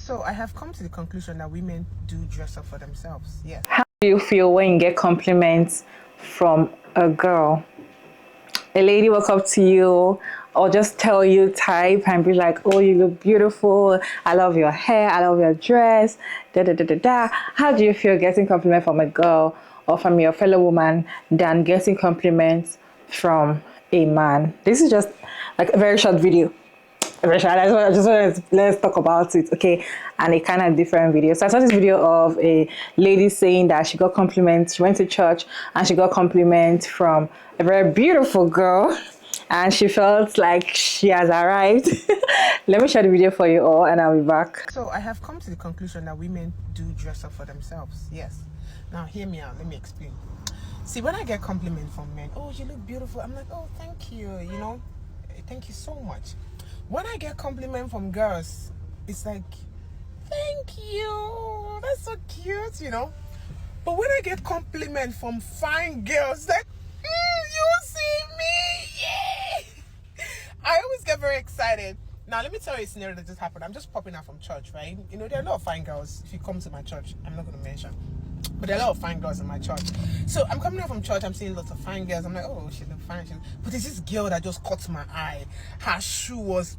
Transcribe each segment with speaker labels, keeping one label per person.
Speaker 1: So I have come to the conclusion that women do dress up for themselves. Yes.
Speaker 2: How do you feel when you get compliments from a girl? A lady walk up to you or just tell you type and be like, oh, you look beautiful, I love your hair, I love your dress, da da da da da. How do you feel getting compliments from a girl or from your fellow woman than getting compliments from a man? This is just like a very short video. Let's talk about it, okay? And a kind of different video. So I saw this video of a lady saying that she got compliments. She went to church and she got compliments from a very beautiful girl, and she felt like she has arrived. Let me share the video for you all, and I'll be back.
Speaker 1: So I have come to the conclusion that women do dress up for themselves. Yes. Now hear me out. Let me explain. See, when I get compliments from men, oh, you look beautiful, I'm like, oh, thank you. You know, thank you so much. When I get compliment from girls, it's like, thank you, that's so cute, you know. But when I get compliment from fine girls, like, you see me, yeah. I always get very excited. Now, let me tell you a scenario that just happened. I'm just popping out from church, right? You know, there are a lot of fine girls. If you come to my church, I'm not going to mention, but there are a lot of fine girls in my church. So I'm coming out from church, I'm seeing lots of fine girls. I'm like, oh, she look fine. But there's this girl that just caught my eye. Her shoe was,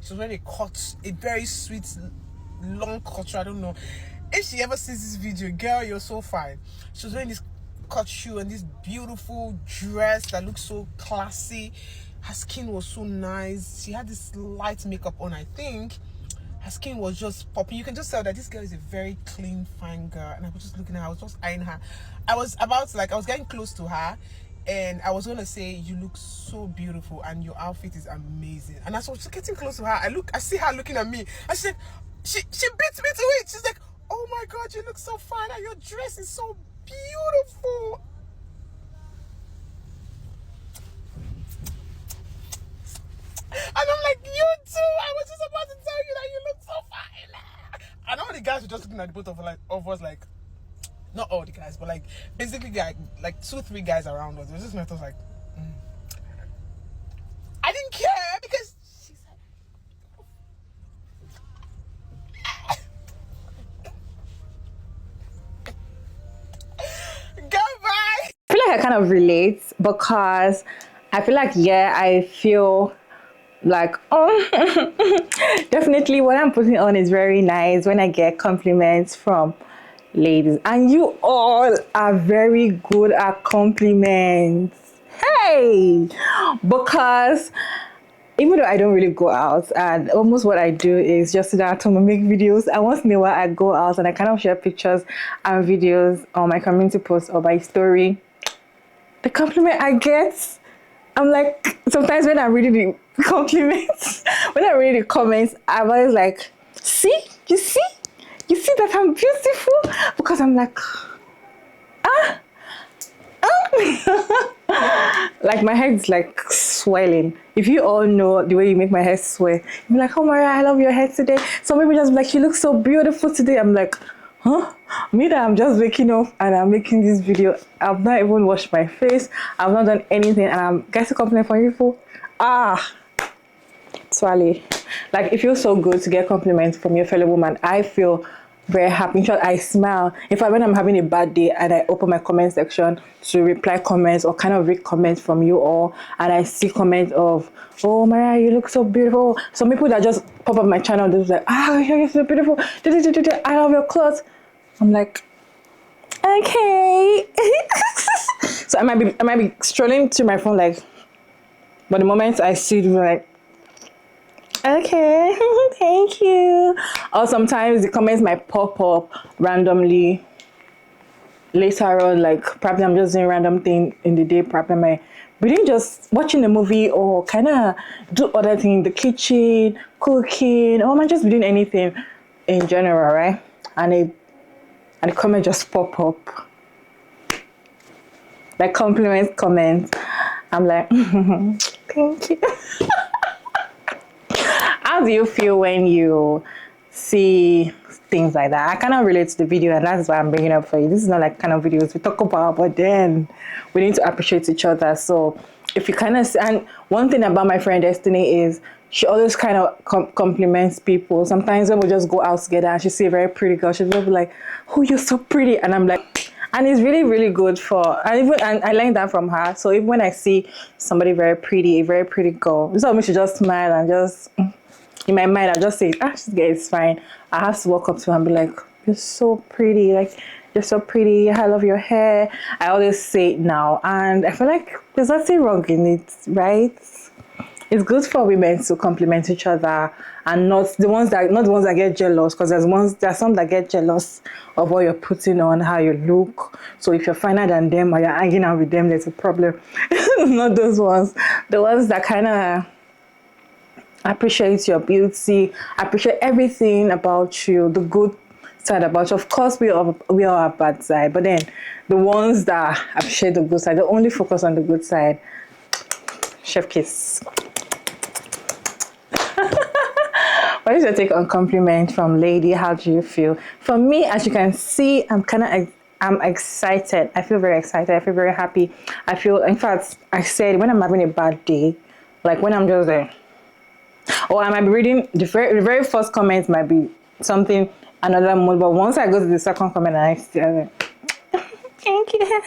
Speaker 1: she was wearing a very sweet, long cut. I don't know. If she ever sees this video, girl, you're so fine. She was wearing this cut shoe and this beautiful dress that looks so classy. Her skin was so nice. She had this light makeup on, I think. Her skin was just popping. You can just tell that this girl is a very clean, fine girl. And I was just looking at her. I was just eyeing her. I was getting close to her. And I was going to say, you look so beautiful. And your outfit is amazing. And as I was getting close to her, I see her looking at me. And she said, she beats me to it. She's like, oh my God, you look so fine. And your dress is so beautiful. And I'm like, you too. I was just about to tell you that you look so fine. And all the guys were just looking at the both of us like, not all the guys, but like basically like 2-3 guys around us. It was just me. I was like, I didn't care because she said, go bye.
Speaker 2: I feel like I kind of relate because I feel like, yeah, I feel like, oh, definitely what I'm putting on is very nice when I get compliments from ladies, and you all are very good at compliments. Hey, because even though I don't really go out, and almost what I do is just sit down at home and make videos, and once in a while I go out and I kind of share pictures and videos on my community post or my story. The compliment I get, I'm like, sometimes when I'm reading the compliments, when I'm reading the comments, I'm always like, see, you see that I'm beautiful? Because I'm like, like my head is like swelling. If you all know the way you make my hair swell, you're like, oh Maria, I love your hair today. Some people just be like, you look so beautiful today. I'm like, huh? Me that I'm just waking up and I'm making this video. I've not even washed my face. I've not done anything, and I'm getting compliment from people. Swally. Like, it feels so good to get compliments from your fellow woman. I feel very happy. In short, I smile. In fact, when I'm having a bad day and I open my comment section to reply comments or kind of read comments from you all, and I see comments of, oh Maria, you look so beautiful. Some people that just pop up my channel, they're like, you're so beautiful. I love your clothes. I'm like, okay. So I might be strolling to my phone like, but the moment I see it, like, okay, thank you. Or sometimes the comments might pop up randomly later on, like probably I'm just doing random thing in the day, probably I might be just watching a movie or kind of do other things in the kitchen, cooking, or I might just be doing anything in general, right? And the comment just pop up. Like comments. I'm like, thank you. How do you feel when you see things like that? I kind of relate to the video, and that's why I'm bringing it up for you. This is not like kind of videos we talk about, but then we need to appreciate each other. So if you kind of, and one thing about my friend Destiny is she always kind of compliments people. Sometimes when we just go out together and she see a very pretty girl, she'll be like, "Oh, you're so pretty," and I'm like, and it's really really good for, and I learned that from her. So even when I see somebody very pretty, a very pretty girl, this me should just smile and just in my mind I just say, this girl is fine. I have to walk up to her and be like, "You're so pretty, like you're so pretty. I love your hair." I always say it now, and I feel like there's nothing wrong in it, right? It's good for women to compliment each other, and not the ones that get jealous, because there's some that get jealous of what you're putting on, how you look. So if you're finer than them or you're hanging out with them, there's a problem. Not those ones. The ones that kind of appreciate your beauty, appreciate everything about you, the good side about you. Of course, we all have bad side, but then the ones that appreciate the good side, they only focus on the good side. Chef kiss. What is your take on compliment from lady? How do you feel? For me, as you can see, I'm excited. I feel very excited. I feel very happy. I feel, in fact, I said when I'm having a bad day, like when I'm just there, or I might be reading the very first comment might be something another mood, but once I go to the second comment, I see, thank you.